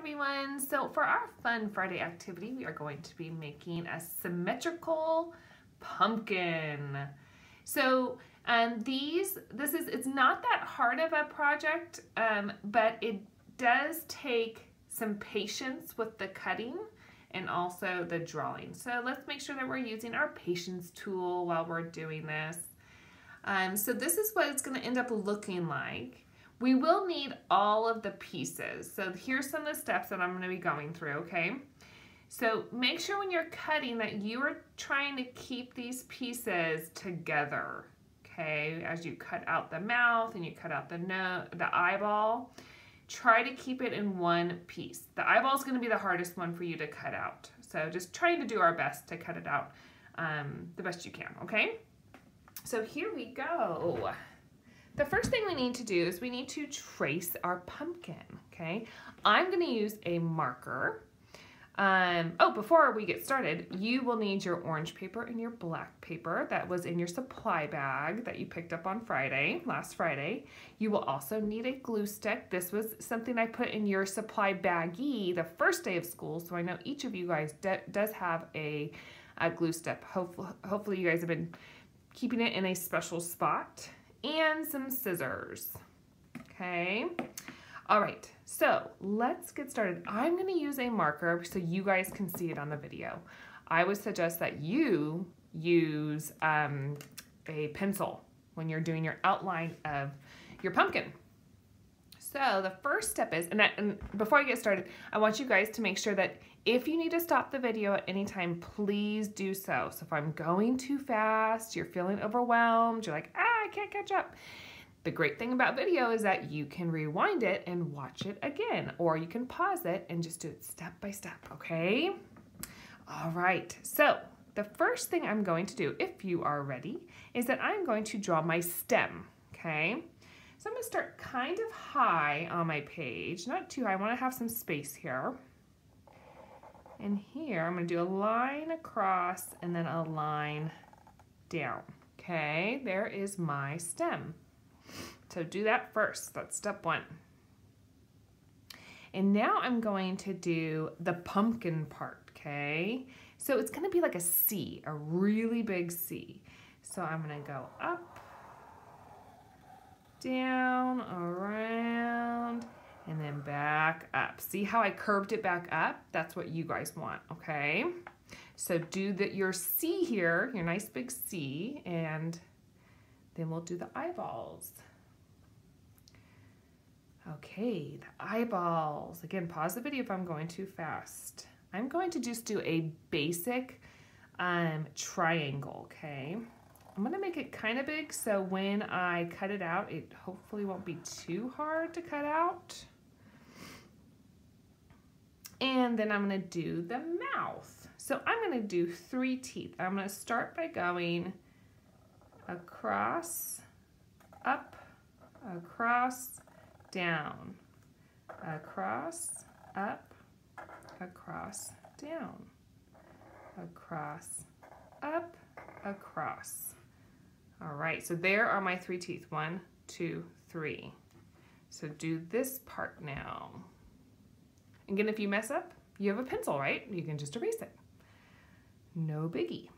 everyone. So for our fun Friday activity, we are going to be making a symmetrical pumpkin. So it's not that hard of a project, but it does take some patience with the cutting and also the drawing. So let's make sure that we're using our patience tool while we're doing this. So this is what it's going to end up looking like. We will need all of the pieces. So here's some of the steps that I'm going to be going through, okay? So make sure when you're cutting that you are trying to keep these pieces together, okay? As you cut out the mouth and you cut out the eyeball, try to keep it in one piece. The eyeball is going to be the hardest one for you to cut out. So just trying to do our best to cut it out the best you can, okay? So here we go. The first thing we need to do is we need to trace our pumpkin, okay? I'm gonna use a marker. Before we get started, you will need your orange paper and your black paper that was in your supply bag that you picked up on last Friday. You will also need a glue stick. This was something I put in your supply baggie the first day of school, so I know each of you guys does have a glue stick. Hopefully you guys have been keeping it in a special spot. And some scissors, okay? All right, so let's get started. I'm gonna use a marker so you guys can see it on the video. I would suggest that you use a pencil when you're doing your outline of your pumpkin. So the first step is, and before I get started, I want you guys to make sure that if you need to stop the video at any time, please do so. So if I'm going too fast, you're feeling overwhelmed, you're like, I can't catch up. The great thing about video is that you can rewind it and watch it again, or you can pause it and just do it step by step, okay? All right, so the first thing I'm going to do, if you are ready, is that I'm going to draw my stem, okay? So I'm gonna start kind of high on my page, not too high, I wanna have some space here. And here, I'm gonna do a line across and then a line down. Okay, there is my stem. So do that first, that's step one. And now I'm going to do the pumpkin part, okay? So it's gonna be like a C, a really big C. So I'm gonna go up, down, around, and then back up. See how I curved it back up? That's what you guys want, okay? So do your C here, your nice big C, and then we'll do the eyeballs. Okay, the eyeballs. Again, pause the video if I'm going too fast. I'm going to just do a basic triangle, okay? I'm gonna make it kind of big so when I cut it out, it hopefully won't be too hard to cut out. And then I'm gonna do the mouth. So I'm gonna do 3 teeth. I'm gonna start by going across, up, across, down, across, up, across, down, across, up, across. All right, so there are my 3 teeth. 1, 2, 3. So do this part now. Again, if you mess up, you have a pencil, right? You can just erase it. No biggie.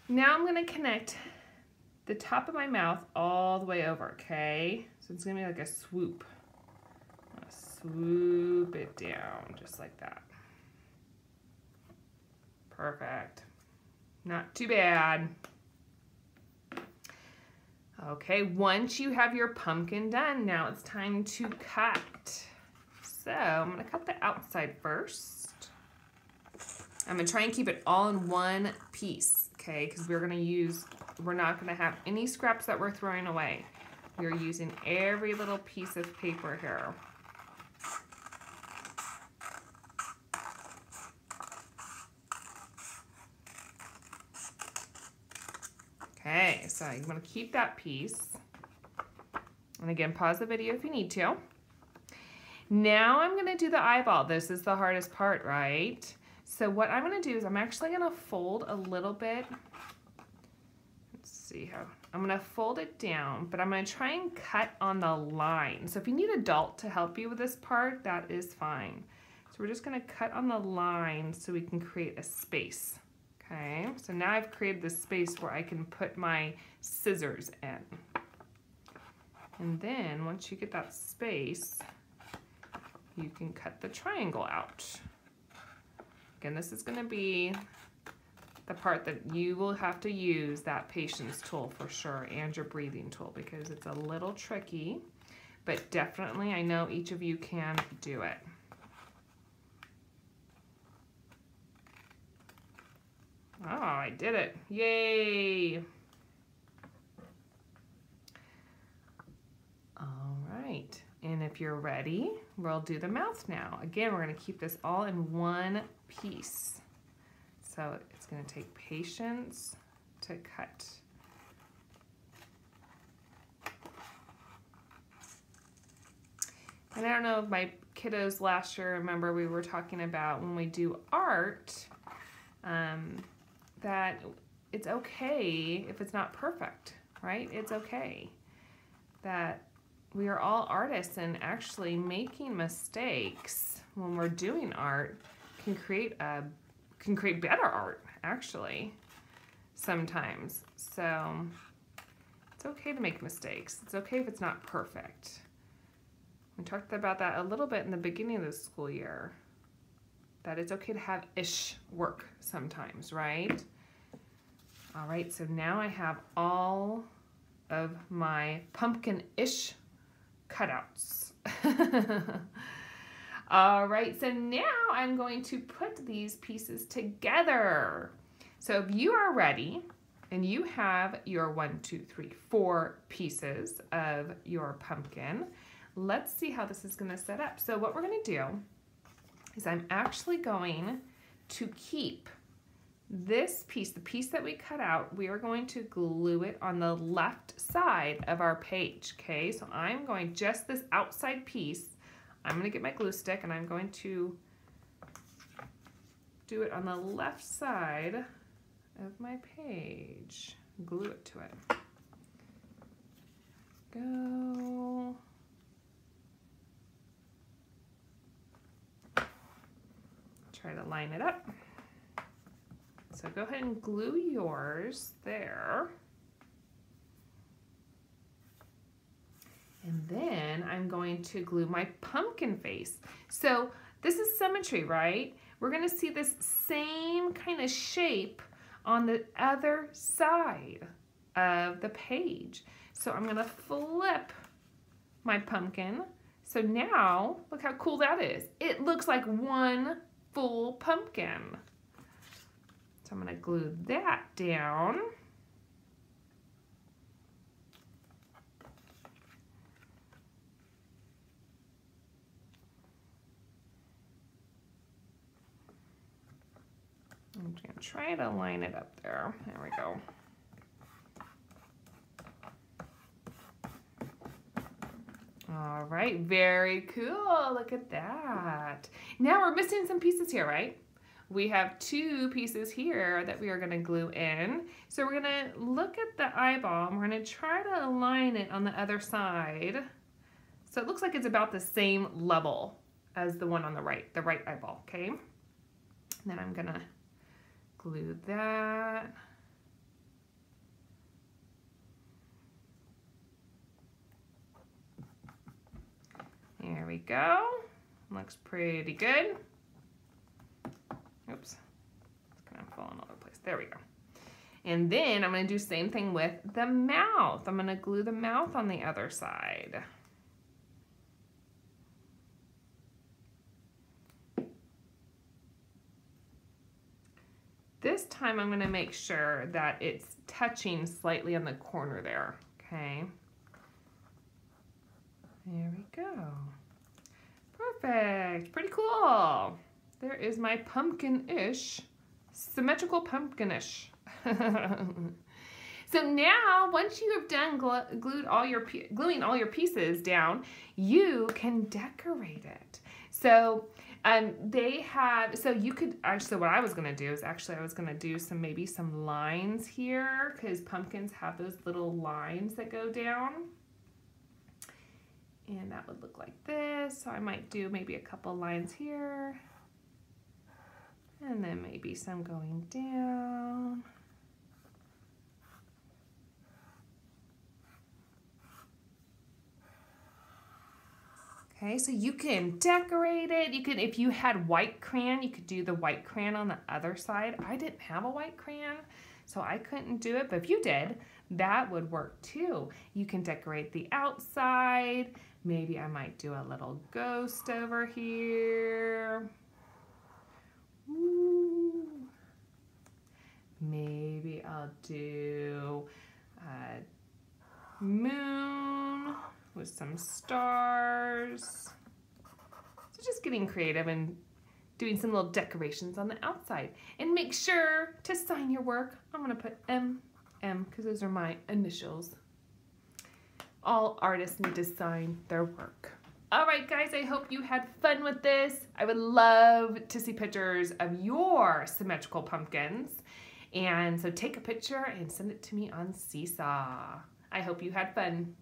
Now I'm gonna connect the top of my mouth all the way over, okay? So it's gonna be like a swoop. I'm gonna swoop it down, just like that. Perfect. Not too bad. Okay, once you have your pumpkin done, now it's time to cut. So I'm gonna cut the outside first. I'm gonna try and keep it all in one piece, okay? Because we're not gonna have any scraps that we're throwing away. We're using every little piece of paper here. Okay, so I'm gonna keep that piece. And again, pause the video if you need to. Now I'm gonna do the eyeball. This is the hardest part, right? So what I'm gonna do is I'm actually gonna fold a little bit. Let's see how I'm gonna fold it down, but I'm gonna try and cut on the line. So if you need an adult to help you with this part, that is fine. So we're just gonna cut on the line so we can create a space. Okay, so now I've created this space where I can put my scissors in. And then once you get that space, you can cut the triangle out. Again, this is gonna be the part that you will have to use that patience tool for sure, and your breathing tool, because it's a little tricky, but definitely I know each of you can do it. Oh, I did it. Yay. All right, and if you're ready, we'll do the mouth now. Again, we're gonna keep this all in one piece. So it's going to take patience to cut. And I don't know if my kiddos last year, remember we were talking about when we do art, that it's okay if it's not perfect, right? It's okay that we are all artists, and actually making mistakes when we're doing art can create better art, actually, sometimes. So it's okay to make mistakes. It's okay if it's not perfect. We talked about that a little bit in the beginning of the school year, that it's okay to have ish work sometimes, right? All right, so now I have all of my pumpkin-ish cutouts. All right, so now I'm going to put these pieces together. So if you are ready and you have your 1, 2, 3, 4 pieces of your pumpkin, let's see how this is gonna set up. So what we're gonna do is I'm actually going to keep this piece, the piece that we cut out, we are going to glue it on the left side of our page, okay? So I'm going just this outside piece. I'm going to get my glue stick and I'm going to do it on the left side of my page. Glue it to it. Go. Try to line it up. So go ahead and glue yours there. And then I'm going to glue my pumpkin face. So this is symmetry, right? We're gonna see this same kind of shape on the other side of the page. So I'm gonna flip my pumpkin. So now, look how cool that is. It looks like one full pumpkin. So I'm gonna glue that down. I'm gonna try to line it up there. There we go. All right, very cool. Look at that. Now we're missing some pieces here, right? We have 2 pieces here that we are gonna glue in. So we're gonna look at the eyeball and we're gonna try to align it on the other side. So it looks like it's about the same level as the one on the right eyeball, okay? And then I'm gonna glue that. There we go. Looks pretty good. Oops, it's kind of falling all over the place. There we go. And then I'm going to do the same thing with the mouth. I'm going to glue the mouth on the other side. This time I'm going to make sure that it's touching slightly on the corner there, okay? There we go. Perfect, pretty cool. There is my pumpkin-ish, symmetrical pumpkin-ish. So now, once you have done gluing all your pieces down, you can decorate it. So they have, so you could, actually what I was going to do is I was going to do maybe some lines here, because pumpkins have those little lines that go down. And that would look like this. So I might do maybe a couple lines here. And then maybe some going down. Okay, so you can decorate it. You could, if you had white crayon, you could do the white crayon on the other side. I didn't have a white crayon, so I couldn't do it, but if you did, that would work too. You can decorate the outside. Maybe I might do a little ghost over here. Ooh. Maybe I'll do a moon with some stars. So just getting creative and doing some little decorations on the outside. And make sure to sign your work. I'm gonna put M, because those are my initials. All artists need to sign their work. All right, guys, I hope you had fun with this. I would love to see pictures of your symmetrical pumpkins. And so take a picture and send it to me on Seesaw. I hope you had fun.